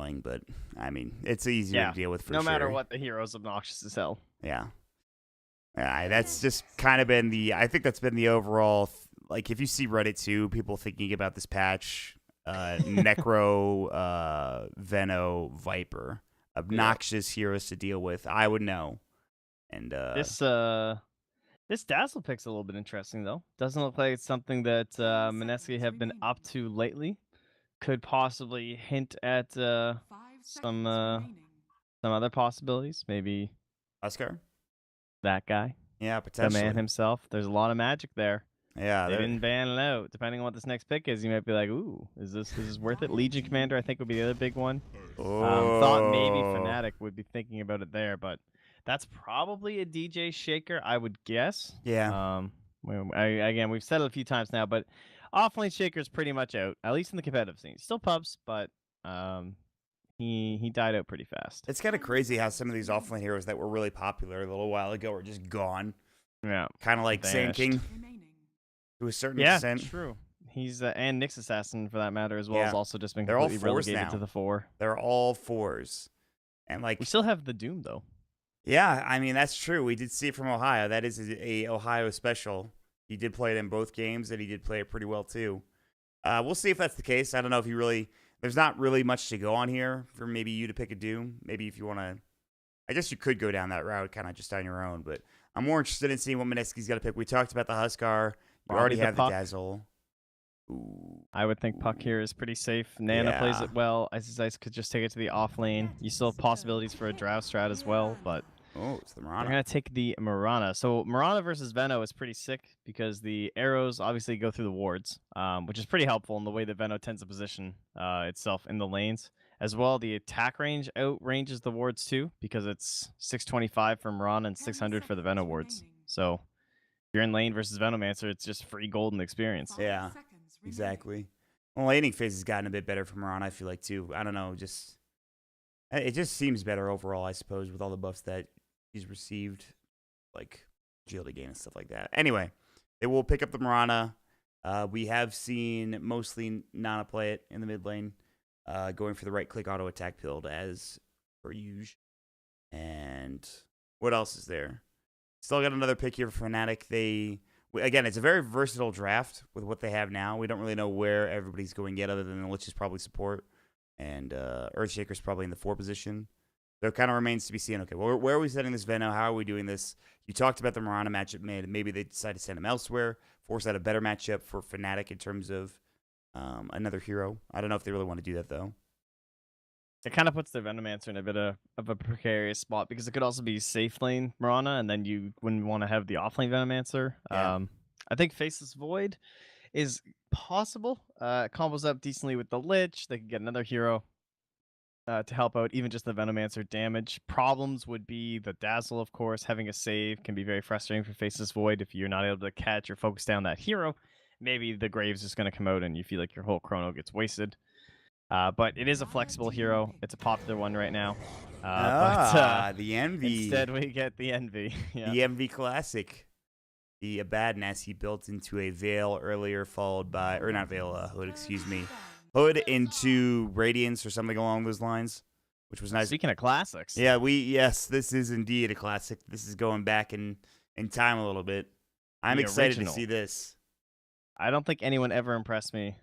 annoying, but I mean, it's easier to deal with for no sure. matter what, the hero's obnoxious as hell. Yeah. That's just kind of been I think that's been the overall, like, if you see Reddit too, people thinking about this patch, Necro, Veno, Viper, obnoxious heroes to deal with. I would know. And this Dazzle pick's a little bit interesting though. Doesn't look like it's something that Mineski have been up to lately. Could possibly hint at some other possibilities. Maybe Oscar? that guy, Yeah, the potentially. man himself. There's a lot of magic there. Yeah, They didn't ban it out. Depending on what this next pick is, you might be like, "Ooh, is this worth it?" Legion Commander, I think, would be the other big one. Thought maybe Fnatic would be thinking about it there, but that's probably a DJ Shaker, I would guess. Yeah. Again, we've said it a few times now, but offlane Shaker's pretty much out, at least in the competitive scene. Still pubs, but he died out pretty fast. It's kind of crazy how some of these offlane heroes that were really popular a little while ago are just gone. Yeah, kind of like Sand King to a certain extent. Yeah, true. He's and Nyx Assassin, for that matter, as well, Yeah. has also just been They're all completely fours relegated now. to the 4. They're all 4s. And like We still have the Doom, though. Yeah, I mean, that's true. We did see it from Ohio. That is a Ohio special. He did play it in both games, and he did play it pretty well, too. We'll see if that's the case. I don't know if you really... There's not really much to go on here for maybe you to pick a Doom. Maybe if you want to... I guess you could go down that route kind of just on your own, but I'm more interested in seeing what Mineski's got to pick. We talked about the Huskar. You already have the Dazzle. Ooh. I would think Puck here is pretty safe. Nana plays it well. Ice could just take it to the off lane. You still have possibilities for a Drow strat as well, but it's the Mirana. They're going to take the Mirana. So Mirana versus Veno is pretty sick because the arrows obviously go through the wards, which is pretty helpful in the way that Veno tends to position itself in the lanes. As well, the attack range outranges the wards too because it's 625 for Mirana and 600 for the Veno wards. So if you're in lane versus Venomancer, it's just free golden experience. Yeah, exactly. Well, laning phase has gotten a bit better for Mirana, I feel like, too. I don't know, it just seems better overall, I suppose, with all the buffs that he's received, like agility gain and stuff like that. Anyway, they will pick up the Mirana. We have seen mostly Nana play it in the mid lane, going for the right-click auto attack build as per usual. And what else is there? Still got another pick here for Fnatic. Again, it's a very versatile draft with what they have now. We don't really know where everybody's going yet, other than Lich is probably support, and Earthshaker's probably in the 4 position. So it kind of remains to be seen. Okay, well, where are we setting this Veno? How are we doing this? You talked about the Mirana matchup made. Maybe they decide to send him elsewhere, force out a better matchup for Fnatic in terms of another hero. I don't know if they really want to do that, though. It kind of puts the Venomancer in a bit of a precarious spot because it could also be safe lane Mirana, and then you wouldn't want to have the offlane Venomancer. Yeah. I think Faceless Void is possible. It combos up decently with the Lich. They could get another hero to help out, even just the Venomancer damage. Problems would be the Dazzle, of course. Having a save can be very frustrating for Faceless Void if you're not able to catch or focus down that hero. Maybe the Grave's just going to come out and you feel like your whole chrono gets wasted. But it is a flexible hero. It's a popular one right now. The Envy. Instead, we get the Envy. Yeah. The Envy Classic. The Abadness he built into a Veil earlier, followed by... Or not Veil, Hood, excuse me. Hood into Radiance or something along those lines, which was nice. Speaking of classics. Yeah, yes, this is indeed a classic. This is going back in time a little bit. I'm excited to see this. I don't think anyone ever impressed me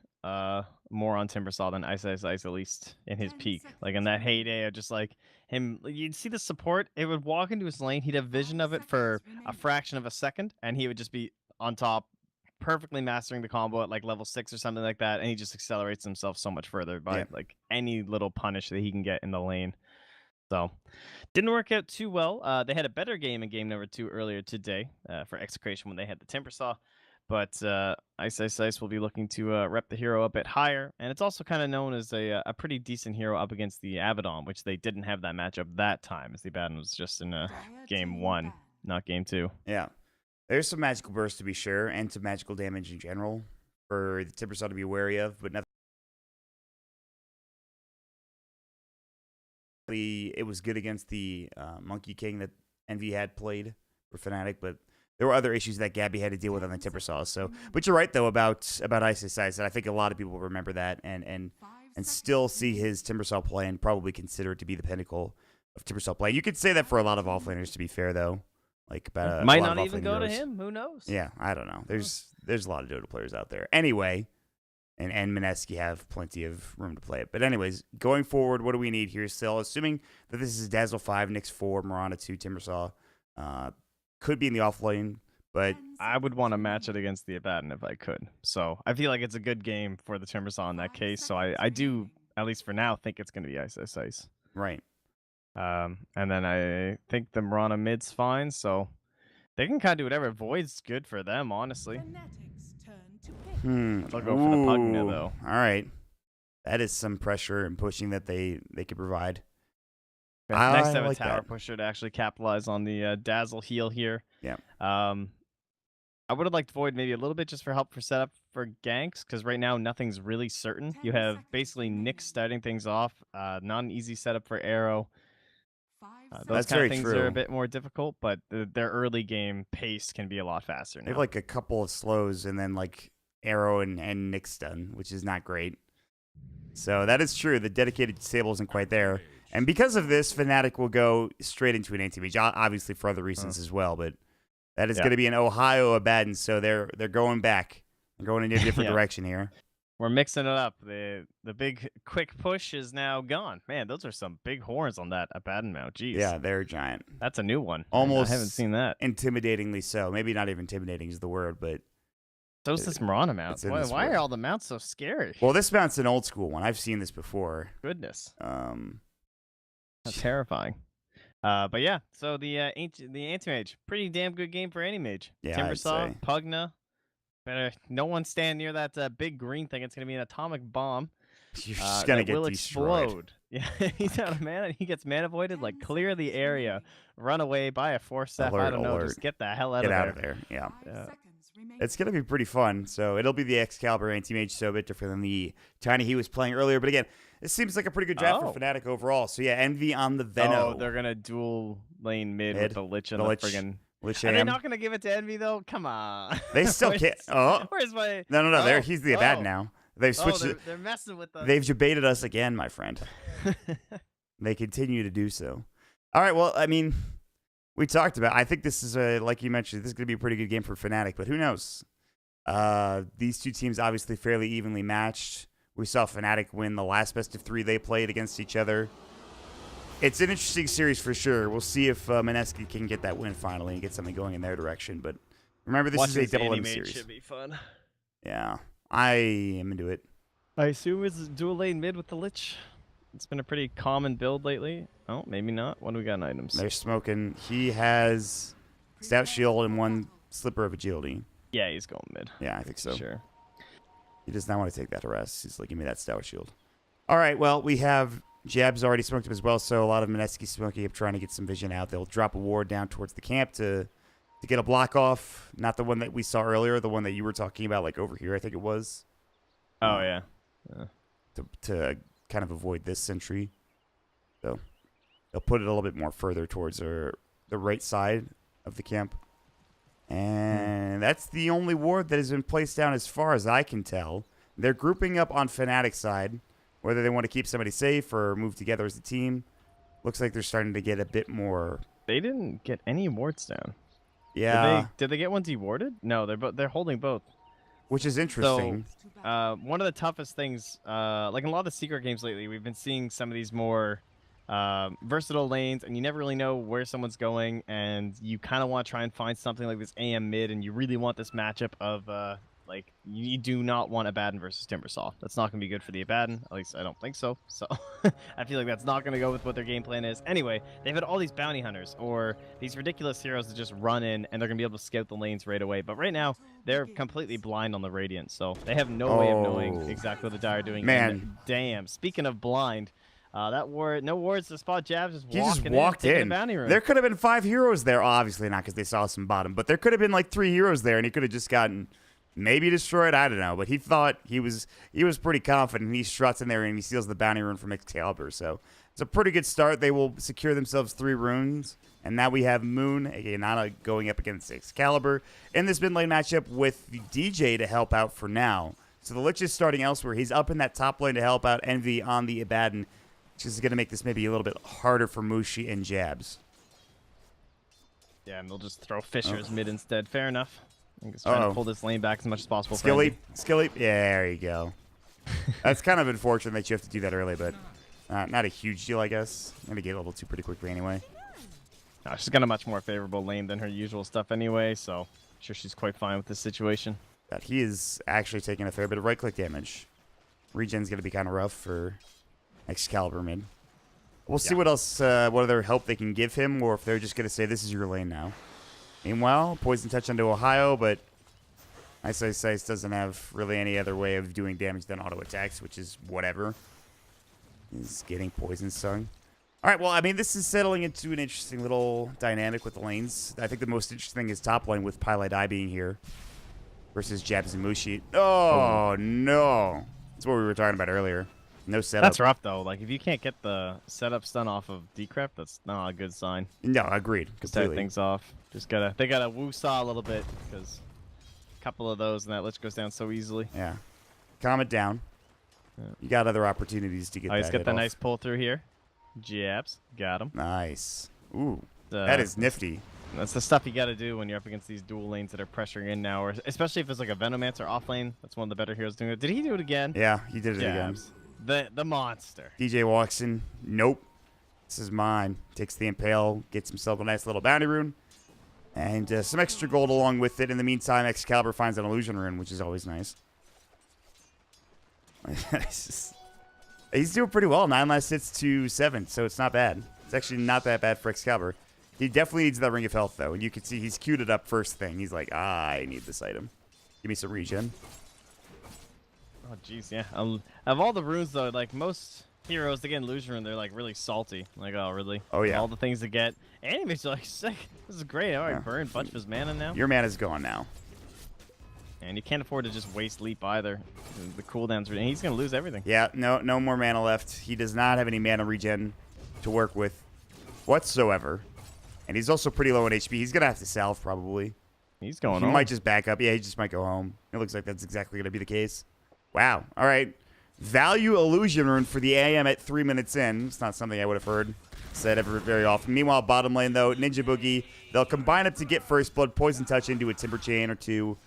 more on Timbersaw than Ice, at least in his peak. Like in that heyday of just like him, you'd see the support, it would walk into his lane, he'd have vision of it for a fraction of a second, and he would just be on top, perfectly mastering the combo at like level 6 or something like that, and he just accelerates himself so much further by like any little punish that he can get in the lane. So didn't work out too well. They had a better game in game number 2 earlier today for Execration when they had the Timbersaw. But Ice will be looking to rep the hero a bit higher. And it's also kind of known as a pretty decent hero up against the Abaddon, which they didn't have that matchup that time, as the Abaddon was just in game 1, not game 2. Yeah. There's some magical bursts to be sure, and some magical damage in general for the Timbersaw to be wary of, but nothing. It was good against the Monkey King that Envy had played for Fnatic, but there were other issues that Gabby had to deal with on the Timbersaw. So, but you're right though about Ice. I think a lot of people remember that, and and still see his Timbersaw play and probably consider it to be the pinnacle of Timbersaw play. You could say that for a lot of offlaners, to be fair, though. Like about Might a lot not of even offlane go to heroes. him. Who knows? Yeah, I don't know. There's a lot of Dota players out there. Anyway, and Mineski have plenty of room to play it. But anyways, going forward, what do we need here still? Assuming that this is Dazzle 5, Nyx 4, Mirana 2, Timbersaw. Could be in the offlane, but I would want to match it against the Abaddon if I could. So I feel like it's a good game for the Timbersaw in that case. So I do, at least for now, think it's going to be Ice. right. And then I think the Mirana mid's fine, so they can kind of do whatever. Void's good for them, honestly. They'll go for the Pugna, though. All right. That is some pressure and pushing that they could provide. Nice to have like a tower that. pusher to actually capitalize on the Dazzle heal here. Yeah. I would have liked Void maybe a little bit just for help for setup for ganks, because right now nothing's really certain. You have basically Nyx starting things off, not an easy setup for Arrow. Those That's kind very of things true. are a bit more difficult, but their early game pace can be a lot faster They now. have like a couple of slows and then like Arrow and Nyx done, which is not great. So that is true. The dedicated disable isn't quite there. And because of this, Fnatic will go straight into an anti-mage, obviously for other reasons as well, but that is going to be an Ohio Abaddon, so they're going back. They're going in a different direction here. We're mixing it up. The big quick push is now gone. Man, those are some big horns on that Abaddon mount. Jeez. Yeah, they're giant. That's a new one. Almost I haven't seen that. Intimidatingly so. Maybe not even intimidating is the word, but So's this Mirana mount. Why are all the mounts so scary? Well, this mount's an old school one. I've seen this before. Goodness. That's terrifying. But yeah, so the anti-mage, pretty damn good game for any mage. Yeah, Timbersaw, Pugna. Better no one stand near that big green thing. It's gonna be an atomic bomb. You're just gonna get destroyed. Explode. Yeah, he's out of mana. He gets mana voided. Like clear the area, run away, buy a 4-step. I don't know. Just get the hell out of there. Yeah. It's going to be pretty fun. So it'll be the Excalibur anti-mage, so a bit different than the Tiny he was playing earlier. But again, it seems like a pretty good draft for Fnatic overall. So yeah, Envy on the Veno. Oh, they're going to dual lane mid with the Lich and the friggin'... Lich Are they not going to give it to Envy, though? Come on. They still can't. Oh. Where's my... No. He's the Abaddon now. They've switched they're messing with us. They've debated us again, my friend. They continue to do so. All right, well, I mean, we talked about... I think this is, like you mentioned, this is going to be a pretty good game for Fnatic, but who knows? These two teams obviously fairly evenly matched. We saw Fnatic win the last best of 3 they played against each other. It's an interesting series for sure. We'll see if Mineski can get that win finally and get something going in their direction. But remember, this is a double M series. Should be fun. Yeah, I am into it. I assume it's dual lane mid with the Lich. It's been a pretty common build lately. Oh, maybe not. What do we got in items? They're smoking. He has Stout Shield and 1 Slipper of Agility. Yeah, he's going mid. Yeah, I think so. Sure. He does not want to take that harass. He's like, give me that Stout Shield. All right, well, we have Jab's already smoked him as well, so a lot of Mineski smoking up, trying to get some vision out. They'll drop a ward down towards the camp to get a block off. Not the one that we saw earlier, the one that you were talking about, like over here, I think it was. Oh, yeah. To kind of avoid this sentry. So they'll put it a little bit more further towards the right side of the camp. And that's the only ward that has been placed down as far as I can tell. They're grouping up on Fnatic's side, whether they want to keep somebody safe or move together as a team. Looks like they're starting to get a bit more... They didn't get any wards down. Yeah. Did they get one dewarded? No, they're holding both. Which is interesting. So, one of the toughest things, like in a lot of the secret games lately, we've been seeing some of these more versatile lanes, and you never really know where someone's going, and you kind of want to try and find something like this AM mid, and you really want this matchup of like, you do not want Abaddon versus Timbersaw. That's not going to be good for the Abaddon. At least I don't think so. So I feel like that's not going to go with what their game plan is. Anyway, they've had all these bounty hunters or these ridiculous heroes that just run in, and they're going to be able to scout the lanes right away. But right now, they're completely blind on the Radiant, so they have no way of knowing exactly what the Dire are doing. Man. And damn, speaking of blind, that ward, no wards to spot Jabs, He just walked in. Bounty room. There could have been 5 heroes there. Obviously not, because they saw some bottom. But there could have been like 3 heroes there, and he could have just gotten maybe destroyed. I don't know. But he thought he was pretty confident. He struts in there and he steals the bounty rune from Excalibur. So it's a pretty good start. They will secure themselves 3 runes, and now we have Moon, aka Nana, going up against Excalibur in this mid lane matchup with the DJ to help out for now. So the Lich is starting elsewhere. He's up in that top lane to help out Envy on the Abaddon, which is going to make this maybe a little bit harder for Mushi and Jabs. Yeah, and they'll just throw Fissures mid instead. Fair enough. I'm just trying to pull this lane back as much as possible. Skill leap. Yeah, there you go. That's kind of unfortunate that you have to do that early, but not a huge deal, I guess. I'm going to get level 2 pretty quickly anyway. No, she's got a much more favorable lane than her usual stuff anyway, so I'm sure she's quite fine with this situation. That he is actually taking a fair bit of right-click damage. Regen's going to be kind of rough for Excalibur mid. We'll see what else, what other help they can give him, or if they're just going to say, this is your lane now. Meanwhile, Poison Touch onto Ohio, but Ice doesn't have really any other way of doing damage than auto attacks, which is whatever. He's getting Poison Stung. All right, well, I mean, this is settling into an interesting little dynamic with the lanes. I think the most interesting thing is top lane with Pilot Eye being here versus Jabs and Mushi. Oh, no. That's what we were talking about earlier. No setup. That's rough, though. Like, if you can't get the setup stun off of Decrep, that's not a good sign. No, agreed. Completely. Start things off. They gotta woo-saw a little bit, because a couple of those and that Lich goes down so easily. Yeah. Calm it down. Yeah. You got other opportunities to get that he's got the off. nice pull through here. Jabs. Got him. Nice. Ooh. That is nifty. That's the stuff you got to do when you're up against these dual lanes that are pressuring in now, or especially if it's like a Venomancer off lane. That's one of the better heroes doing it. Did he do it again? Yeah, he did it again. The monster. DJ walks in. Nope. This is mine. Takes the Impale, gets himself a nice little bounty rune, and some extra gold along with it. In the meantime, Excalibur finds an illusion rune, which is always nice. He's doing pretty well. 9 last hits to 7, so it's not bad. It's actually not that bad for Excalibur. He definitely needs that Ring of Health, though. And you can see he's queued it up first thing. He's like, I need this item. Give me some regen. Oh, jeez, yeah. Of all the runes, though, like, most heroes that get illusion rune, they're, like, really salty. Like, oh, really? Oh, yeah. All the things to get. Anyways, like, sick. This is great. All right, burn a bunch of his mana now. Your mana's gone now. And you can't afford to just waste leap either. The cooldowns, and he's going to lose everything. Yeah, no more mana left. He does not have any mana regen to work with whatsoever. And he's also pretty low on HP. He's going to have to salve, probably. He's going home. He might just back up. Yeah, he just might go home. It looks like that's exactly going to be the case. Wow. All right. Value illusion rune for the AM at 3 minutes in. It's not something I would have heard said ever very often. Meanwhile, bottom lane, though, Ninja Boogie. They'll combine it to get first blood, poison touch into a Timber Chain or two.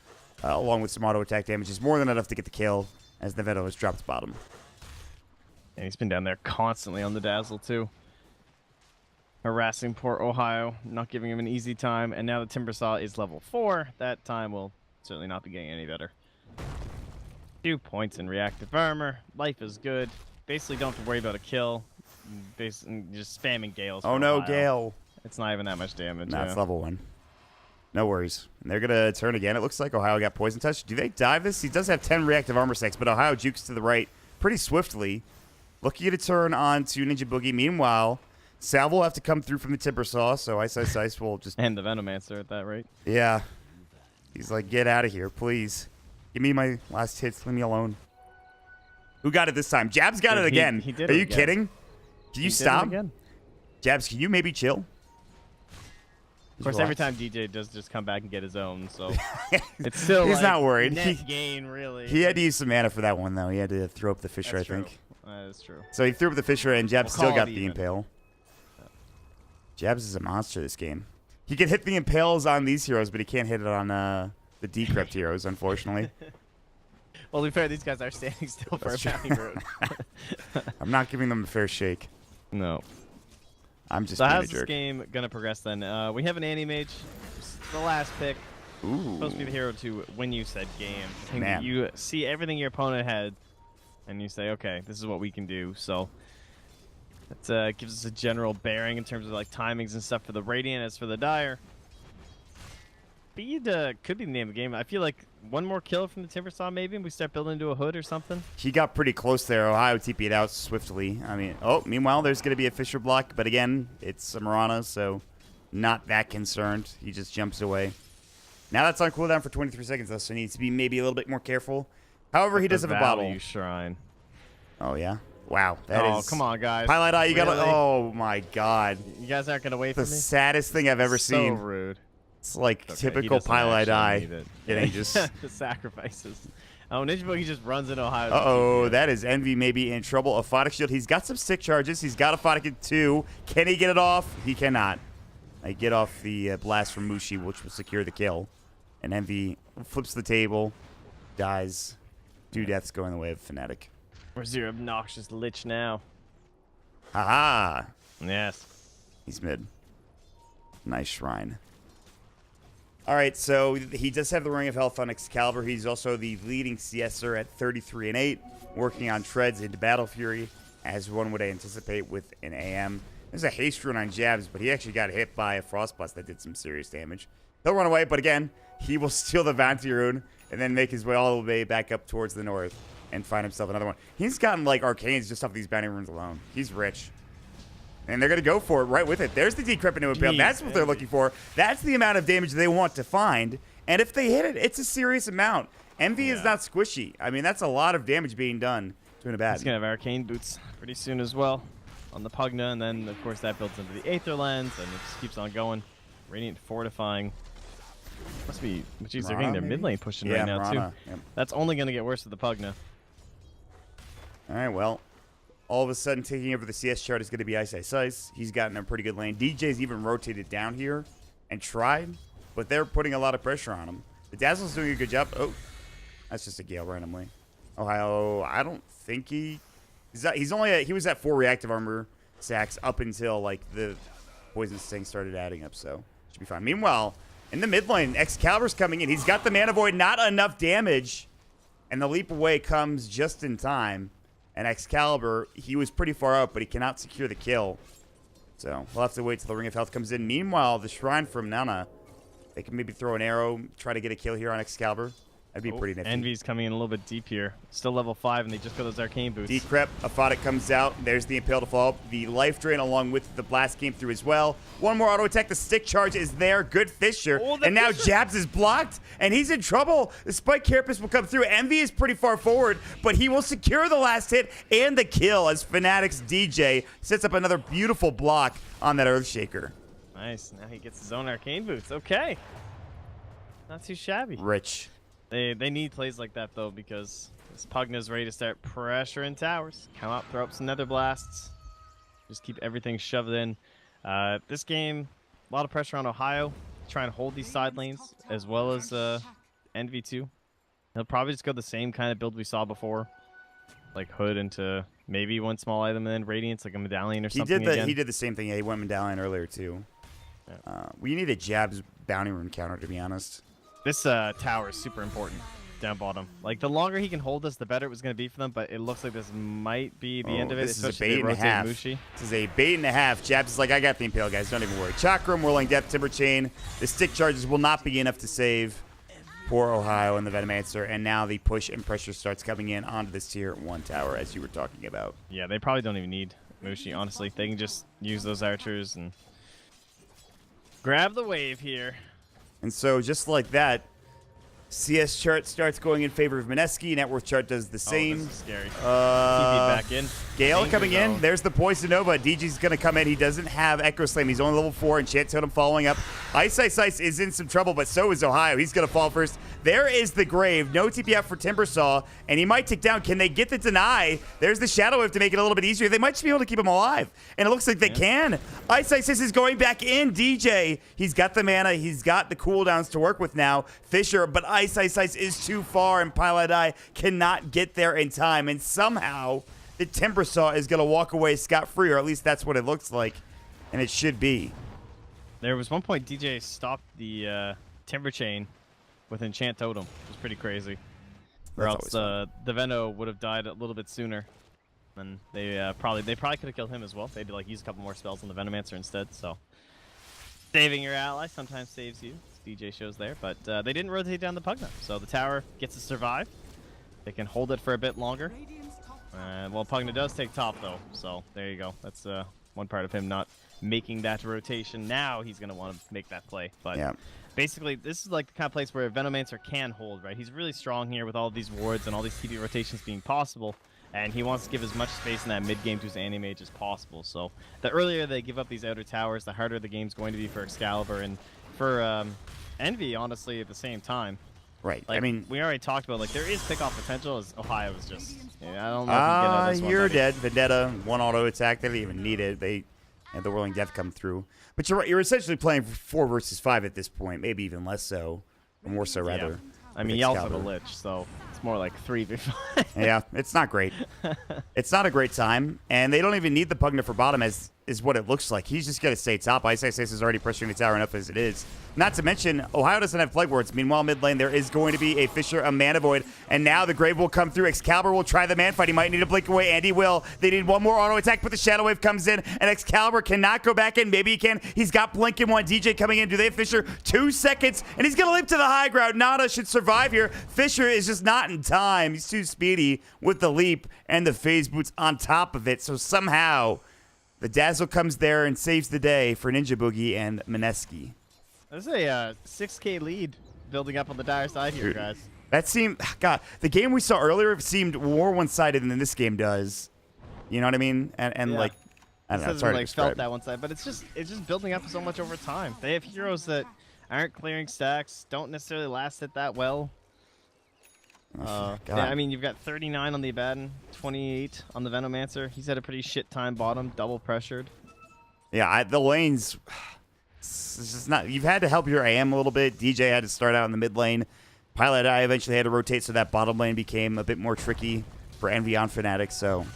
Along with some auto attack damage, is more than enough to get the kill as the Veto has dropped bottom. And he's been down there constantly on the Dazzle, too. Harassing poor Ohio, not giving him an easy time. And now the Timbersaw is level 4. That time will certainly not be getting any better. 2 points in reactive armor. Life is good. Basically don't have to worry about a kill. Basically just spamming Gales. Oh no, Gale. It's not even that much damage. Nah, it's level 1. No worries. And they're going to turn again. It looks like Ohio got Poison Touch. Do they dive this? He does have 10 reactive armor stacks, but Ohio jukes to the right pretty swiftly. Looking to turn on to Ninja Boogie. Meanwhile, Salve will have to come through from the Timbersaw, so Ice will just... And the Venomancer at that rate. Yeah. He's like, get out of here, please. Give me my last hits. Leave me alone. Who got it this time? Jabs got it again. He did Are it you again. kidding? Can you stop? Again. Jabs, can you maybe chill? Of course, every time DJ does just come back and get his own, so it's still he's like not worried. Net gain, really. He had to use some mana for that one, though. He had to throw up the Fisher, That's I think. That is true. So he threw up the Fisher, and Jabs We'll still got call it the even. Impale. Jabs is a monster this game. He can hit the Impales on these heroes, but he can't hit it on the Decrypt heroes, unfortunately. Well, to be fair, these guys are standing still for That's a bounty road. I'm not giving them a fair shake. No. I'm just So being a how's this jerk. game gonna progress then? We have an Anti-Mage, the last pick. Ooh. Supposed to be the hero to win you said game. I think Man. you see everything your opponent had, and you say, okay, this is what we can do. So that gives us a general bearing in terms of like timings and stuff for the Radiant. As for the Dire, Speed could be the name of the game. I feel like one more kill from the Timbersaw maybe, and we start building into a hood or something. He got pretty close there. Ohio TP'd out swiftly. I mean, oh, meanwhile, there's going to be a Fisher block, but again, it's a Marana, so not that concerned. He just jumps away. Now that's on cooldown for 23 seconds, though, so he needs to be maybe a little bit more careful. However, he does have a bottle. Value Shrine. Oh, yeah? Wow. That is. Oh, come on, guys. Pilot Eye, you Really? got to. Oh, my God. You guys aren't going to wait The for me? saddest thing I've ever So seen. rude. It's like Okay, he typical doesn't Pilot actually Eye. need it. Getting just. The sacrifices. Oh, Ninja Boogie just runs in Ohio. Uh-oh, that is Envy maybe in trouble. A Photic Shield. He's got some stick charges. He's got a Photic in 2. Can he get it off? He cannot. I get off the blast from Mushi, which will secure the kill. And Envy flips the table, dies. 2 deaths going the way of Fnatic. Where's your obnoxious Lich now? Haha. Yes. He's mid. Nice shrine. All right, so he does have the Ring of Health on Excalibur. He's also the leading CSer at 33 and 8, working on treads into Battle Fury, as one would anticipate with an AM. There's a haste rune on Jabs, but he actually got hit by a Frostblast that did some serious damage. He'll run away, but again, he will steal the Bounty Rune and then make his way all the way back up towards the north and find himself another one. He's gotten like arcanes just off these Bounty Runes alone. He's rich. And they're going to go for it right with it. There's the Decrepit New Impale. That's what they're looking for. That's the amount of damage they want to find. And if they hit it, it's a serious amount. Envy is not squishy. I mean, that's a lot of damage being done to Nabad. He's going to have Arcane Boots pretty soon as well on the Pugna. And then, of course, that builds into the Aether Lens. And it just keeps on going. Radiant Fortifying. Must be... Jeez, they're getting their mid lane pushing right now, too. Yep. That's only going to get worse with the Pugna. All right, well... All of a sudden, taking over the CS chart is going to be Ice Ice Ice. He's gotten a pretty good lane. DJ's even rotated down here and tried, but they're putting a lot of pressure on him. The Dazzle's doing a good job. Oh, that's just a Gale randomly. Ohio, I don't think he was at 4 reactive armor sacks up until like the Poison Sting started adding up, so should be fine. Meanwhile, in the mid lane, Excalibur's coming in. He's got the Mana Void, not enough damage, and the leap away comes just in time. And Excalibur, he was pretty far out, but he cannot secure the kill. So we'll have to wait till the Ring of Health comes in. Meanwhile, the Shrine from Nana, they can maybe throw an arrow, try to get a kill here on Excalibur. That'd be pretty nifty. Envy's coming in a little bit deep here. Still level 5, and they just got those Arcane Boots. Decrep, a Photic comes out. There's the Impale to follow up. The Life Drain along with the Blast came through as well. One more auto attack. The Stick Charge is there. Good Fisher. Oh, and now Jabs is blocked, and he's in trouble. The Spike Carapace will come through. Envy is pretty far forward, but he will secure the last hit and the kill as Fnatic's DJ sets up another beautiful block on that Earthshaker. Nice. Now he gets his own Arcane Boots. Okay. Not too shabby. Rich. They need plays like that, though, because this Pugna's ready to start pressuring towers. Come up, throw up some Nether Blasts. Just keep everything shoved in. This game, a lot of pressure on Ohio. Try and hold these side lanes, as well as Envy, too. He'll probably just go the same kind of build we saw before. Like Hood into maybe one small item and then Radiance, like a Medallion or something again. He did the same thing. Yeah, he went Medallion earlier, too. Yeah. We need a Jabs Bounty Rune counter, to be honest. This tower is super important down bottom. Like, the longer he can hold this, the better it was going to be for them, but it looks like this might be the end of it. This is a bait and a half. This is a bait and a half. Jabs is like, I got the Impale, guys. Don't even worry. Chakram, Whirling Death, Timber Chain. The stick charges will not be enough to save poor Ohio and the Venomancer, and now the push and pressure starts coming in onto this tier 1 tower, as you were talking about. Yeah, they probably don't even need Mushi, honestly. They can just use those archers and grab the wave here. And so, just like that, CS chart starts going in favor of Mineski. Net worth chart does the same. Oh, this is scary. TP back in. Gale coming in. There's the Poison Nova. DG's going to come in. He doesn't have Echo Slam. He's only level 4. Enchant Totem following up. Ice Ice Ice is in some trouble, but so is Ohio. He's going to fall first. There is the Grave. No TP out for Timbersaw, and he might tick down. Can they get the deny? There's the Shadow Wave to make it a little bit easier. They might just be able to keep him alive, and it looks like they can. Ice Ice is going back in. DJ, he's got the mana. He's got the cooldowns to work with now. Fisher, but Ice Ice Ice is too far, and Piladai cannot get there in time, and somehow the Timbersaw is going to walk away scot-free, or at least that's what it looks like, and it should be. There was one point DJ stopped the Timber Chain with Enchant Totem. It was pretty crazy. Or else the Veno would have died a little bit sooner. And they probably could have killed him as well. They'd like use a couple more spells on the Venomancer instead. So saving your ally sometimes saves you. DJ shows there, but they didn't rotate down the Pugna, so the tower gets to survive. They can hold it for a bit longer. Well, Pugna does take top though, so there you go. That's one part of him not making that rotation. Now he's gonna want to make that play, but. Yeah. Basically, this is like the kind of place where Venomancer can hold, right? He's really strong here with all these wards and all these TP rotations being possible, and he wants to give as much space in that mid-game to his Animage as possible. So the earlier they give up these outer towers, the harder the game's going to be for Excalibur and for Envy, honestly, at the same time. Right. Like, I mean, we already talked about, like, there is pick-off potential. As Ohio was just, I don't know if you get out of this one. you're dead. Vendetta, one auto attack. They didn't even need it. They had the Whirling Death come through. But you're right. You're essentially playing 4 versus 5 at this point. Maybe even less so. Or more so, rather. Yeah. I mean, you also have a Lich, so it's more like 3v5. Yeah, it's not great. It's not a great time. And they don't even need the Pugna for bottom, as is what it looks like. He's just going to stay top. Ice is already pressuring the tower enough as it is. Not to mention, Ohio doesn't have Plague Wards. Meanwhile, mid lane, there is going to be a Fissure, a Mana Void, and now the Grave will come through. Excalibur will try the man fight. He might need to blink away, and he will. They need one more auto attack, but the Shadow Wave comes in, and Excalibur cannot go back in. Maybe he can. He's got Blink in one. DJ coming in. Do they have Fissure? 2 seconds, and he's going to leap to the high ground. Nada should survive here. Fissure is just not in time. He's too speedy with the leap and the phase boots on top of it, so somehow the Dazzle comes there and saves the day for Ninja Boogie and Mineski. There's a 6K lead building up on the Dire side here, guys. That seemed, God, the game we saw earlier seemed more one-sided than this game does. You know what I mean? And yeah. like, I don't know, it's hard to describe. Felt that one side, but it's just building up so much over time. They have heroes that aren't clearing stacks, don't necessarily last it that well. Yeah, I mean, you've got 39 on the Abaddon, 28 on the Venomancer. He's had a pretty shit time bottom, double pressured. Yeah, the lanes, it's just not. You've had to help your AM a little bit. DJ had to start out in the mid lane. Pilot I eventually had to rotate, so that bottom lane became a bit more tricky for Envy on Fnatic. So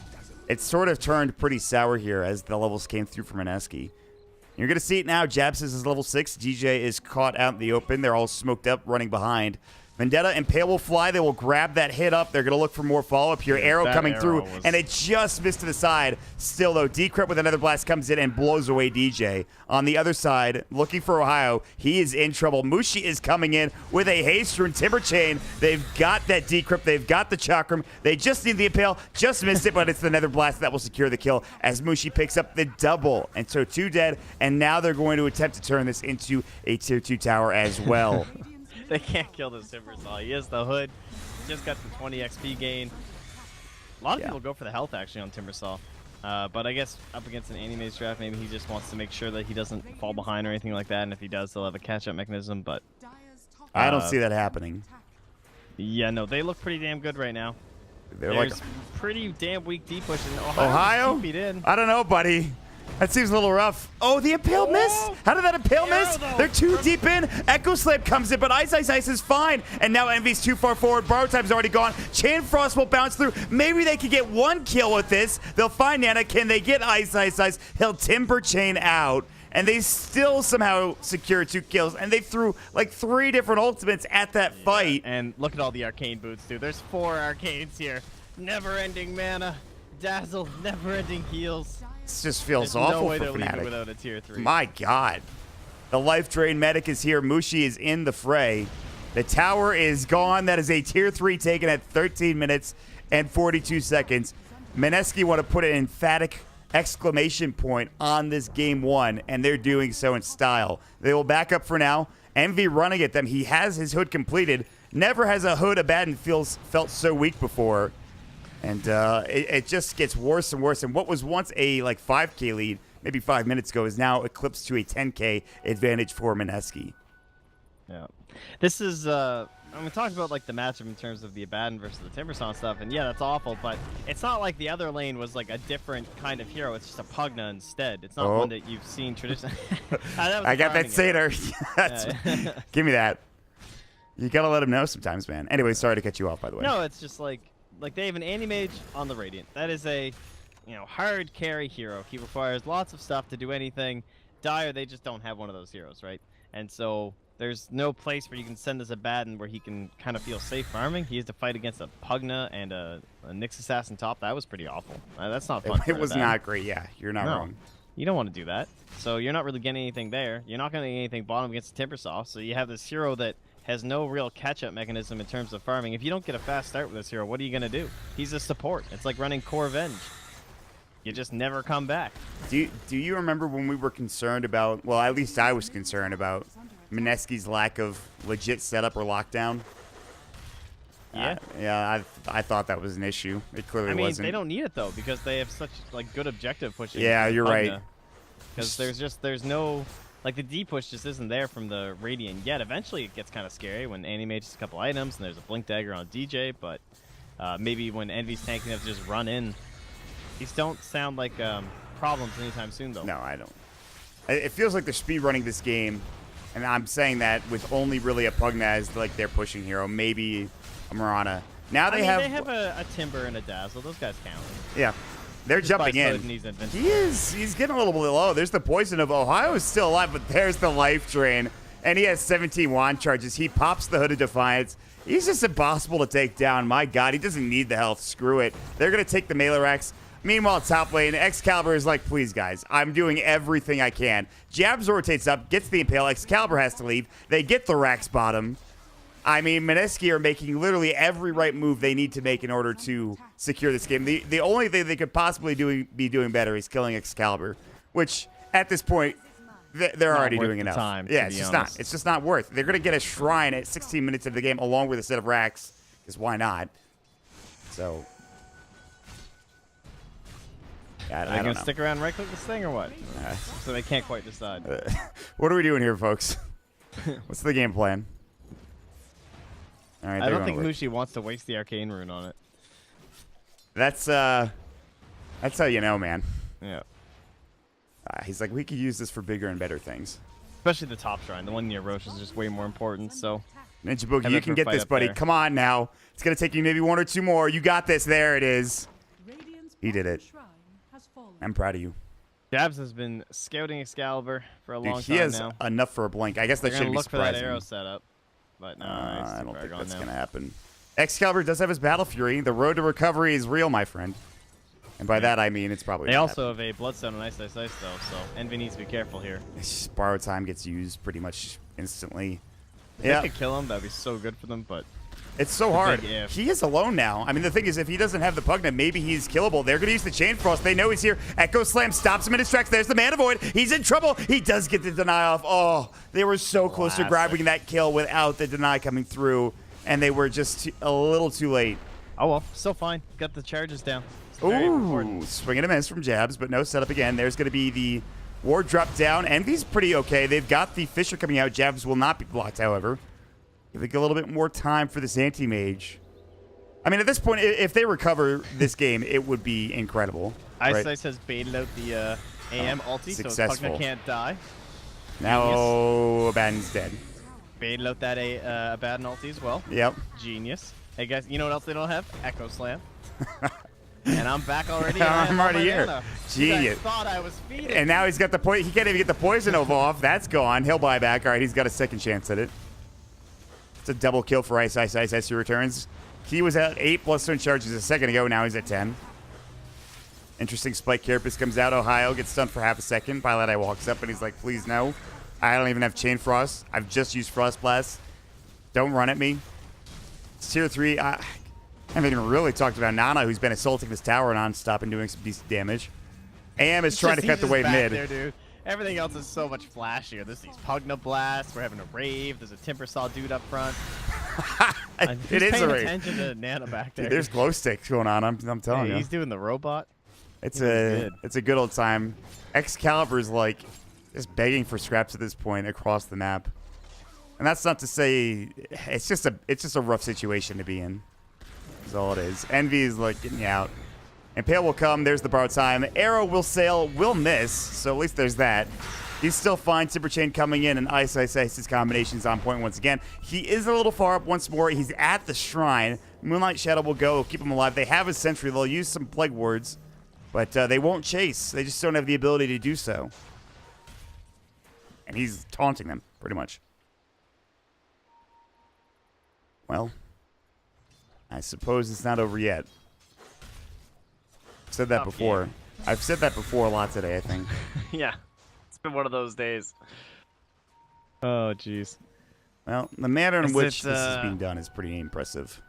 it's sort of turned pretty sour here as the levels came through for Mineski. You're going to see it now. Jabs is level 6. DJ is caught out in the open. They're all smoked up, running behind. Vendetta and Pale will fly. They will grab that hit up. They're going to look for more follow-up here. Arrow coming through, and it just missed to the side. Still, though, Decrypt with another blast comes in and blows away DJ. On the other side, looking for Ohio, he is in trouble. Mushi is coming in with a haste rune Timber Chain. They've got that Decrypt. They've got the Chakram. They just need the Impale. Just missed it, but it's the Nether Blast that will secure the kill as Mushi picks up the double. And so 2 dead, and now they're going to attempt to turn this into a Tier 2 tower as well. They can't kill the Timbersaw. He has the hood. Just got the 20 XP gain. A lot of people go for the health, actually, on Timbersaw. But I guess up against an Animaze draft, maybe he just wants to make sure that he doesn't fall behind or anything like that. And if he does, they'll have a catch-up mechanism. But I don't see that happening. Yeah, no, they look pretty damn good right now. They're There's like pretty damn weak D push in Ohio? In. I don't know, buddy. That seems a little rough. Oh, the Impale miss? How did that Impale miss? They're too deep in. Echo Slam comes in, but Ice is fine. And now Envy's too far forward. Borrow Time's already gone. Chain Frost will bounce through. Maybe they could get 1 kill with this. They'll find Nana. Can they get Ice? He'll Timber Chain out. And they still somehow secure 2 kills. And they threw like 3 different ultimates at that fight. And look at all the arcane boots, dude. There's 4 arcanes here. Never-ending mana. Dazzle. Never-ending heals. This just feels There's awful no way for they're leaving Fnatic. without a Tier 3. My God. The Life Drain Medic is here. Mushi is in the fray. The tower is gone. That is a Tier 3 taken at 13 minutes and 42 seconds. Mineski want to put an emphatic exclamation point on this game 1, and they're doing so in style. They will back up for now. Envy running at them. He has his hood completed. Never has a hood Abaddon felt so weak before. And it just gets worse and worse. And what was once a like 5K lead, maybe 5 minutes ago, is now eclipsed to a 10K advantage for Mineski. Yeah, this is. I mean, we talked about like the matchup in terms of the Abaddon versus the Timbersaw stuff, and yeah, that's awful. But it's not like the other lane was like a different kind of hero. It's just a Pugna instead. It's not one that you've seen traditionally. I got that Satyr. Give me that. You gotta let him know sometimes, man. Anyway, sorry to cut you off, by the way. No, it's just like they have an Animage on the Radiant. That is a, hard carry hero. He requires lots of stuff to do anything. Dire, they just don't have one of those heroes, right? And so there's no place where you can send this Abaddon where he can kind of feel safe farming. He has to fight against a Pugna and a Nyx Assassin top. That was pretty awful. That's not fun. It was not great. Yeah, you're not wrong. You don't want to do that. So you're not really getting anything there. You're not going to get anything bottom against the Timbersaw. So you have this hero that has no real catch-up mechanism in terms of farming. If you don't get a fast start with this hero, what are you going to do? He's a support. It's like running Core Venge. You just never come back. Do you remember when we were concerned about, well, at least I was concerned about Mineski's lack of legit setup or lockdown? Yeah. I thought that was an issue. It clearly wasn't. They don't need it, though, because they have such good objective pushing. Yeah, you're right. Because there's no Like the D push just isn't there from the Radiant yet. Eventually it gets kind of scary when Annie mages a couple items and there's a Blink Dagger on DJ, but maybe when Envy's tanking, they have to just run in. These don't sound like problems anytime soon, though. No, I don't. It feels like they're speedrunning this game, and I'm saying that with only really a Pugna as like their pushing hero, maybe a Mirana. Now they have a Timber and a Dazzle. Those guys count. Yeah, they're jumping in. He's getting a little bit low. There's the poison of Ohio is still alive, but there's the life drain, and he has 17 wand charges. He pops the Hood of Defiance. He's just impossible to take down. My God, he doesn't need the health. Screw it. They're gonna take the melee racks. Meanwhile, top lane, Excalibur is like, please, guys, I'm doing everything I can. Jabs rotates up, gets the Impale. Excalibur has to leave. They get the Rax bottom. I mean, Mineski are making literally every right move they need to make in order to secure this game. The only thing they could possibly be doing better is killing Excalibur, which, at this point, they're already doing enough. Yeah, it's just not worth. They're going to get a Shrine at 16 minutes of the game along with a set of Rax, because why not? So... Are they going to stick around and right-click this thing or what? So they can't quite decide. What are we doing here, folks? What's the game plan? All right, I don't think Mushi wants to waste the Arcane Rune on it. That's how you know, man. Yeah. He's like, we could use this for bigger and better things. Especially the top shrine. The one near Roche is just way more important, so... Ninja Boogie, you can get this, buddy. Come on now. It's going to take you maybe one or two more. You got this. There it is. He did it. I'm proud of you. Jabs has been scouting Excalibur for a long time now. He has enough for a blink. I guess that shouldn't be surprising. Look for that arrow setup, but no, I don't think that's going to happen. Excalibur does have his Battle Fury. The road to recovery is real, my friend. And by that, I mean it's probably They also have a Bloodstone and Ice, though, so Envy needs to be careful here. Borrowed time gets used pretty much instantly. If they could kill him, that'd be so good for them, but... It's so hard. He is alone now. I mean, the thing is, if he doesn't have the Pugna, maybe he's killable. They're going to use the Chain Frost. They know he's here. Echo Slam stops him in his tracks. There's the Mana Void. He's in trouble. He does get the deny off. Oh, they were so close to grabbing that kill without the deny coming through, and they were just a little too late. Oh, well, still fine. Got the charges down. Ooh, swing and a miss from Jabs, but no setup again. There's going to be the Ward drop down. Envy's pretty okay. They've got the Fisher coming out. Jabs will not be blocked, however. Give it a little bit more time for this anti-mage. I mean, at this point, if they recover this game, it would be incredible. Ice has baited out the AM ulti, so Pugna can't die. Now Abaddon's dead. Baited out that Abaddon ulti as well. Yep. Genius. Hey, guys, you know what else they don't have? Echo Slam. And I'm back already. I'm already here. Genius. I thought I was feeding. And now he's got the point. He can't even get the poison off. That's gone. He'll buy back. All right, he's got a second chance at it. It's a double kill for Ice as he returns. He was at 8 Bloodstone charges a second ago. Now he's at 10. Interesting Spike Carapace comes out. Ohio gets stunned for half a second. Pilot walks up and he's like, please no. I don't even have Chain Frost. I've just used Frost Blast. Don't run at me. It's tier 3. I haven't even really talked about Nana, who's been assaulting this tower nonstop and doing some decent damage. AM is trying to cut the wave mid. There, dude. Everything else is so much flashier. There's these Pugna blasts. We're having a rave. There's a Timbersaw dude up front. It is a rave. Attention to Nana back there. Dude, there's glow sticks going on. I'm telling you. He's doing the robot. It's a good old time. Excalibur's like just begging for scraps at this point across the map, and that's not to say it's just a rough situation to be in. That's all it is. Envy is like getting out. Impale will come. There's the borrowed time. Arrow will sail, will miss. So at least there's that. He's still fine. Timber Chain coming in, and Ice's combination's on point once again. He is a little far up once more. He's at the shrine. Moonlight Shadow will go, keep him alive. They have a sentry. They'll use some plague wards, but they won't chase. They just don't have the ability to do so. And he's taunting them, pretty much. Well, I suppose it's not over yet. I've said that before. I've said that before a lot today, I think. Yeah. It's been one of those days. Oh, jeez. Well, the manner in which this is being done is pretty impressive.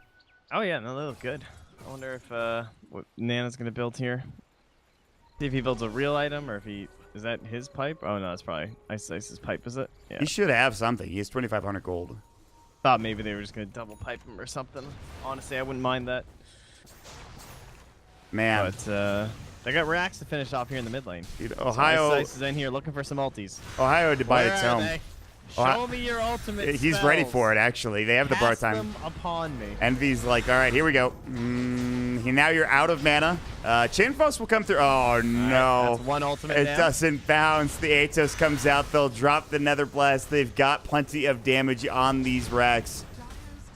Oh, yeah. No, they look good. I wonder if what Nana's going to build here. See if he builds a real item or if he... Is that his pipe? Oh, no, it's probably Ice's pipe, is it? Yeah. He should have something. He has 2,500 gold. Thought maybe they were just going to double pipe him or something. Honestly, I wouldn't mind that. Man. But They got Rax to finish off here in the mid lane. Dude, So Ohio Ice is in here looking for some ultis. Ohio to buy its Where are home. they? Show me your ultimate He's ready for it, actually. They have the bar Cast time. them upon me. Envy's like, all right, here we go. Now you're out of mana. Chain Frost will come through. Oh, no. That's one ultimate It down. doesn't bounce. The Atos comes out. They'll drop the Nether Blast. They've got plenty of damage on these racks.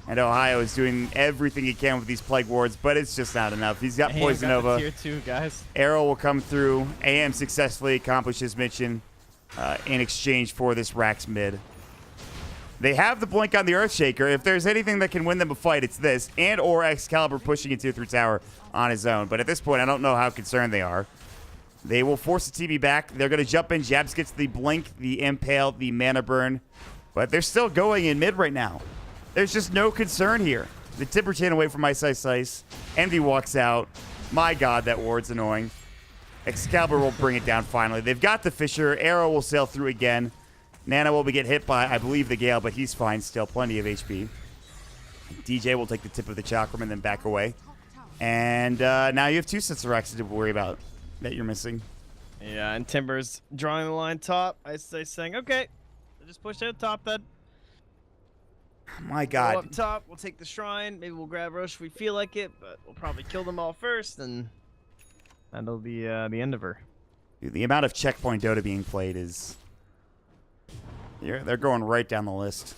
And Ohio is doing everything he can with these Plague Wards, but it's just not enough. He's got Poison got the Nova. tier 2, guys. Arrow will come through. AM successfully accomplished his mission in exchange for this Rax mid. They have the blink on the Earthshaker. If there's anything that can win them a fight, it's this. And or Excalibur pushing a tier 3 tower on his own. But at this point, I don't know how concerned they are. They will force the TB back. They're going to jump in. Jabs gets the blink, the impale, the mana burn. But they're still going in mid right now. There's just no concern here. The Timber chain away from Ice Ice Ice. Envy walks out. My God, that ward's annoying. Excalibur will bring it down finally. They've got the Fisher. Arrow will sail through again. Nana will get hit by, I believe, the Gale, but he's fine still. Plenty of HP. DJ will take the tip of the Chakram and then back away. And now you have 2 sets of racks to worry about that you're missing. Yeah, and Timber's drawing the line top. I say saying, okay, just push out top then. My Go God. up top, we'll take the shrine. Maybe we'll grab Roche if we feel like it, but we'll probably kill them all first, and that'll be the end of her. Dude, the amount of checkpoint Dota being played is... They're going right down the list.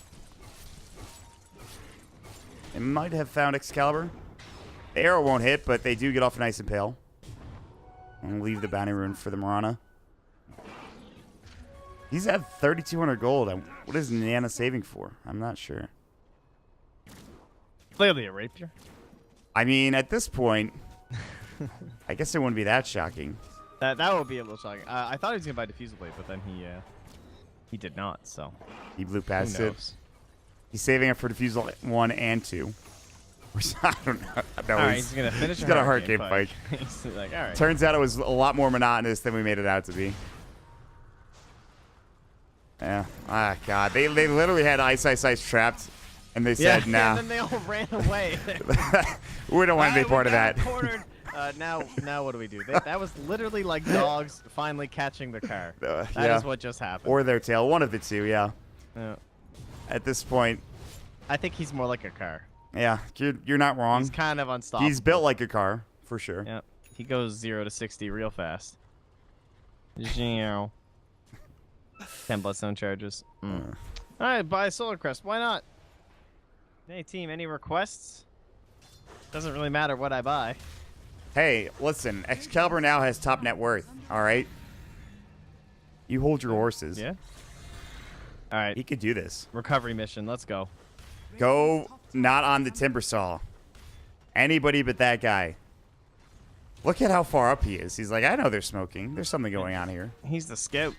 They might have found Excalibur. The arrow won't hit, but they do get off a nice impale. And leave the bounty rune for the Mirana. He's at 3,200 gold. What is Nana saving for? I'm not sure. Clearly a rapier. I mean, at this point, I guess it wouldn't be that shocking. That would be a little shocking. I thought he was gonna buy Diffusal Blade, but then he did not. So He blew past who it. knows? He's saving it for Diffusal 1 and 2. Which, I don't know. No, All right, he's gonna finish. he's got a hurricane fight. fight. He's like, all right. Turns out it was a lot more monotonous than we made it out to be. Yeah. Ah, God. They literally had Ice Ice Ice trapped, and they said, nah. And then they all ran away. We don't want to be part of that. Cornered. Now what do we do? That was literally like dogs finally catching the car. That is what just happened. Or their tail. One of the two, yeah. Yeah. At this point, I think he's more like a car. yeah, you're not wrong. He's kind of unstoppable. He's built like a car, for sure. Yeah. He goes 0 to 60 real fast. 10 bloodstone charges. All right, buy a Solar Crest. Why not? Hey, team, any requests? Doesn't really matter what I buy. Hey, listen, Excalibur now has top net worth, all right? You hold your horses. Yeah. All right. He could do this. Recovery mission. Let's go. Go not on the timber saw. Anybody but that guy. Look at how far up he is. He's like, I know they're smoking. There's something going on here. He's the scout.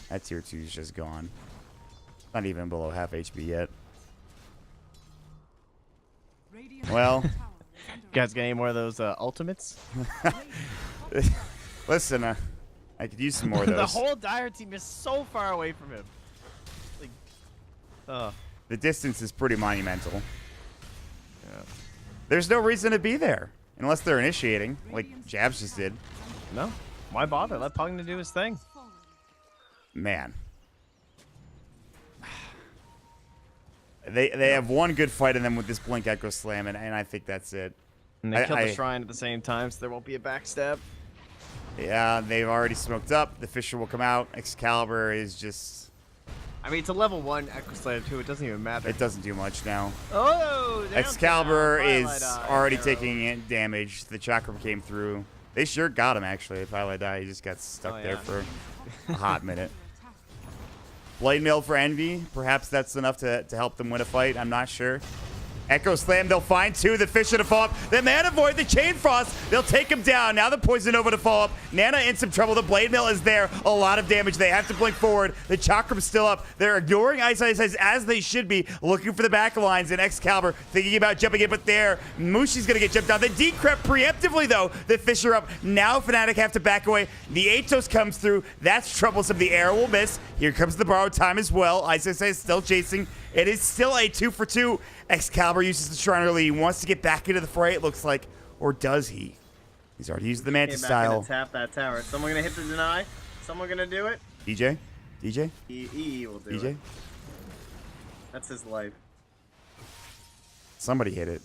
That tier 2 is just gone. Not even below half HP yet. Well, You guys got any more of those ultimates? listen, I could use some more of those. The whole Dire team is so far away from him. Like, The distance is pretty monumental. yeah. There's no reason to be there. Unless they're initiating, like Jabs just did. No. Why bother? Let Pugna do his thing. Man. They have one good fight in them with this Blink Echo Slam, and I think that's it. And they kill the shrine at the same time, so there won't be a backstab. Yeah, they've already smoked up. The Fisher will come out. Excalibur is just... I mean, it's a level 1 Echo Slayer too. It doesn't even matter. It doesn't do much now. Oh! Excalibur is already Arrow. taking damage. The Chakram came through. They sure got him, actually. If I die, he just got stuck there for a hot minute. Blade Mill for Envy. Perhaps that's enough to help them win a fight. I'm not sure. Echo Slam, they'll find 2. The Fisher to fall up. The Mana Void, the Chain Frost. They'll take him down. Now the Poison Nova to fall up. Nana in some trouble. The Blade Mill is there. A lot of damage. They have to blink forward. The Chakram's still up. They're ignoring Ice Ice Ice as they should be, looking for the back lines. And Excalibur thinking about jumping in, but there, Mushi's going to get jumped down. The Decrep preemptively, though. The Fisher up. Now Fnatic have to back away. The Atos comes through. That's troublesome. The arrow will miss. Here comes the borrowed time as well. Ice Ice Ice still chasing. It is still a 2 for 2. Excalibur uses the shrine early. He wants to get back into the fray, it looks like. Or does he? He's already used the Manta Came back style. gonna tap that tower. Someone gonna hit the deny? Someone gonna do it? DJ? DJ? EE will do DJ? it. That's his life. Somebody hit it.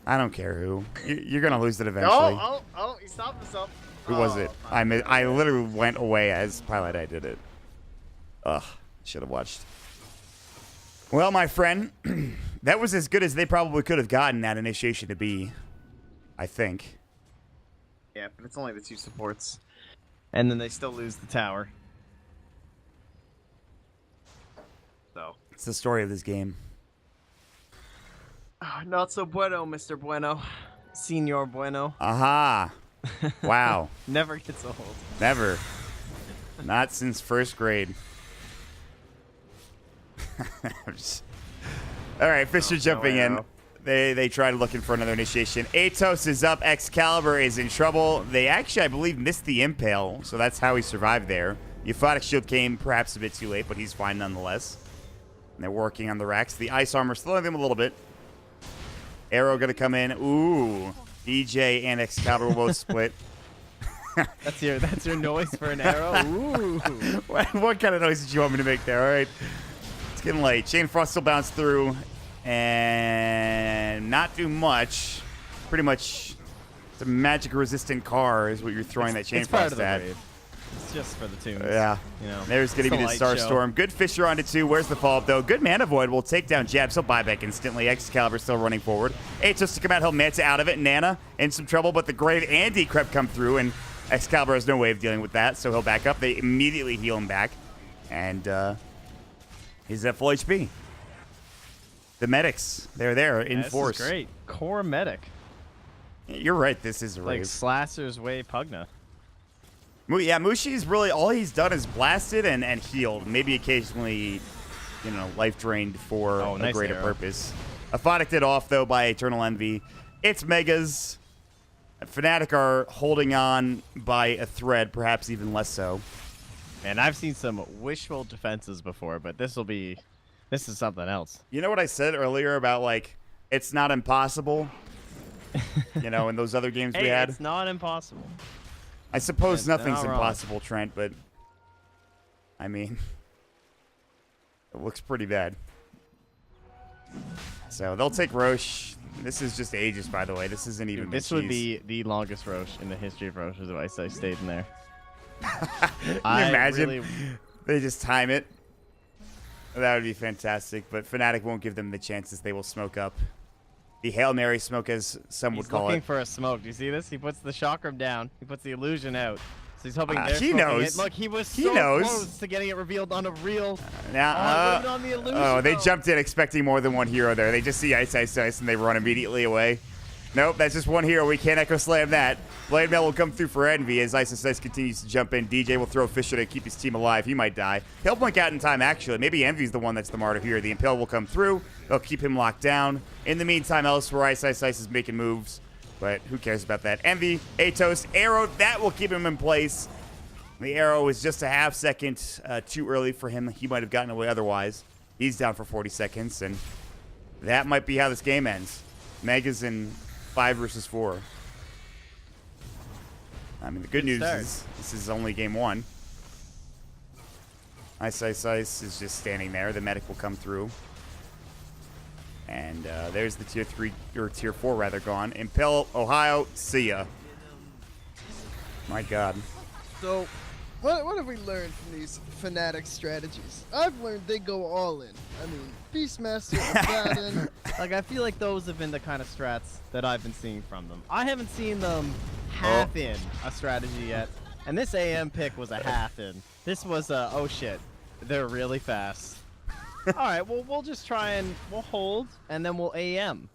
I don't care who. You're going to lose it eventually. Oh, he stopped himself. Who was it? I literally went away as Pilot I did it. Ugh. Should have watched. Well, my friend, that was as good as they probably could have gotten that initiation to be. I think. Yeah, but it's only the 2 supports. And then they still lose the tower. So. It's the story of this game. Oh, not so bueno, Mr. Bueno. Senor Bueno. Aha. Wow. Never gets old. Never. Not since first grade. All right, Fisher jumping in. They tried looking for another initiation. Atos is up. Excalibur is in trouble. They actually, I believe, missed the impale, so that's how he survived there. Euphonic shield came perhaps a bit too late, but he's fine nonetheless. And they're working on the racks. The ice armor slowing them a little bit. Arrow gonna come in. Ooh, DJ and Excalibur will both split. That's your noise for an arrow. Ooh. What kind of noise did you want me to make there? All right, it's getting late. Chain Frost still bounced through, and not do much. Pretty much, it's a magic-resistant car is what you're throwing that Chain Frost at. It's just for the tunes. Yeah. You know, there's going to be the Starstorm. Good Fisher onto 2. Where's the follow-up, though? Good Mana Void will take down Jabs. He'll buy back instantly. Excalibur still running forward. Atos to come out. He'll Manta out of it. Nana in some trouble, but the Grave and Decrep come through, and Excalibur has no way of dealing with that, so he'll back up. They immediately heal him back, and he's at full HP. The medics, they're there in force. This is great. Core medic. You're right. This is a like rave. Slasher's way Pugna. Yeah, Mushi's really, all he's done is blasted and healed. Maybe occasionally, life drained for a greater purpose. Aphotic it off, though, by Eternal Envy. It's Megas. Fnatic are holding on by a thread, perhaps even less so. And I've seen some wishful defenses before, but this is something else. You know what I said earlier about, it's not impossible? In those other games we had? It's not impossible. I suppose nothing's not impossible, Trent, but I mean, it looks pretty bad. So they'll take Roche. This is just Aegis, by the way. This isn't even. This would be the longest Roche in the history of Roche if I stayed in there. Can you imagine? They just time it. That would be fantastic, but Fnatic won't give them the chances. They will smoke up. The Hail Mary smoke, as some would call it. He's looking for a smoke. Do you see this? He puts the chakram down. He puts the illusion out. So he's hoping they're he knows. It. Look, he was so close to getting it revealed on a real. On the illusion, they jumped in expecting more than one hero there. They just see Ice, and they run immediately away. Nope, that's just one hero. We can't Echo Slam that. Blade Mail will come through for Envy as Ice continues to jump in. DJ will throw Fisher to keep his team alive. He might die. He'll blink out in time, actually. Maybe Envy's the one that's the martyr here. The Impale will come through. They'll keep him locked down. In the meantime, elsewhere, Ice is making moves. But who cares about that? Envy, Atos, Arrow, that will keep him in place. The Arrow is just a half second too early for him. He might have gotten away otherwise. He's down for 40 seconds, and that might be how this game ends. Megas in 5 versus 4. I mean, the good news is this is only game 1. Ice is just standing there. The medic will come through. And there's the tier 3, or tier 4 rather, gone. Impel, Ohio, see ya. My God. So, what have we learned from these Fnatic strategies? I've learned they go all in. I mean, Beastmaster, Abaddon. I feel like those have been the kind of strats that I've been seeing from them. I haven't seen them half in a strategy yet. And this AM pick was a half in. This was a, oh shit, they're really fast. All right, well, we'll just try and we'll hold, and then we'll AM.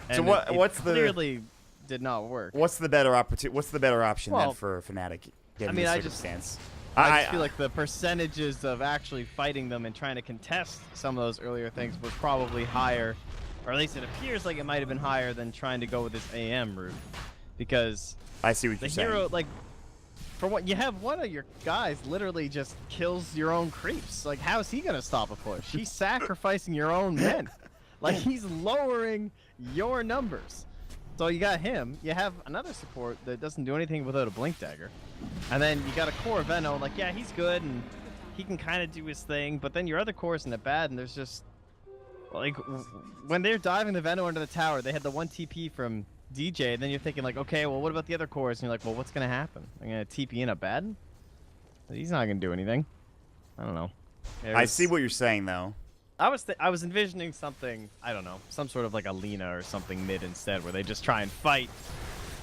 And so what's the clearly did not work. What's the better opportunity? What's the better option then for Fnatic? I mean, I just feel like the percentages of actually fighting them and trying to contest some of those earlier things was probably higher, or at least it appears like it might have been higher than trying to go with this AM route, because I see what you're saying. The hero, for what you have, one of your guys literally just kills your own creeps. Like, how is he gonna stop a push? He's sacrificing your own men. Like, he's lowering your numbers. So you got him. You have another support that doesn't do anything without a Blink Dagger. And then you got a core Veno, like, yeah, he's good, and he can kind of do his thing, but then your other core isn't that bad, and there's just... Like, when they're diving the Veno under the tower, they had the 1 TP from DJ, and then you're thinking, like, okay, well, what about the other cores? And you're like, well, what's going to happen? I'm going to TP in a Baden? He's not going to do anything. I don't know. I see what you're saying, though. I was envisioning something, I don't know, some sort of like a Lina or something mid instead, where they just try and fight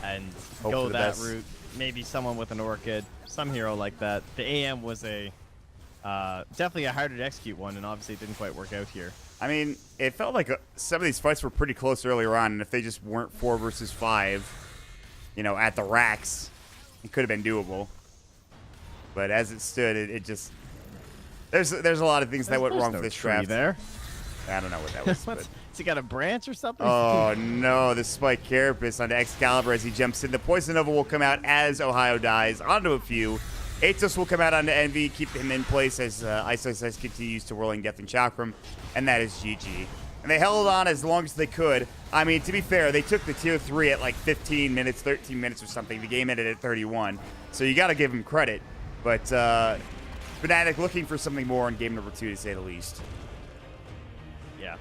and go that route. Maybe someone with an Orchid, some hero like that. The AM was a definitely a harder to execute one, and obviously it didn't quite work out here. I mean, it felt like some of these fights were pretty close earlier on, and if they just weren't 4 versus 5, you know, at the racks, it could have been doable. But as it stood, it just... There's a lot of things that went wrong for this draft. There. I don't know what that was. But... Has he got a branch or something? Oh, no. The Spike Carapace onto Excalibur as he jumps in. The Poison Nova will come out as Ohio dies onto a few. Atos will come out onto Envy, keep him in place as Ice continues to Whirling Death and Chakram. And that is GG. And they held on as long as they could. I mean, to be fair, they took the tier 3 at like 15 minutes, 13 minutes or something. The game ended at 31. So you got to give them credit. But Fnatic looking for something more in game number 2, to say the least. Yeah,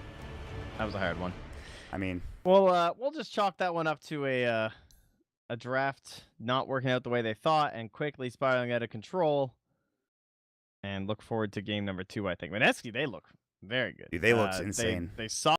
that was a hard one. I mean, we'll just chalk that one up to a draft not working out the way they thought and quickly spiraling out of control. And look forward to game number 2. I think Mineski, they look very good. dude, they look insane. They saw.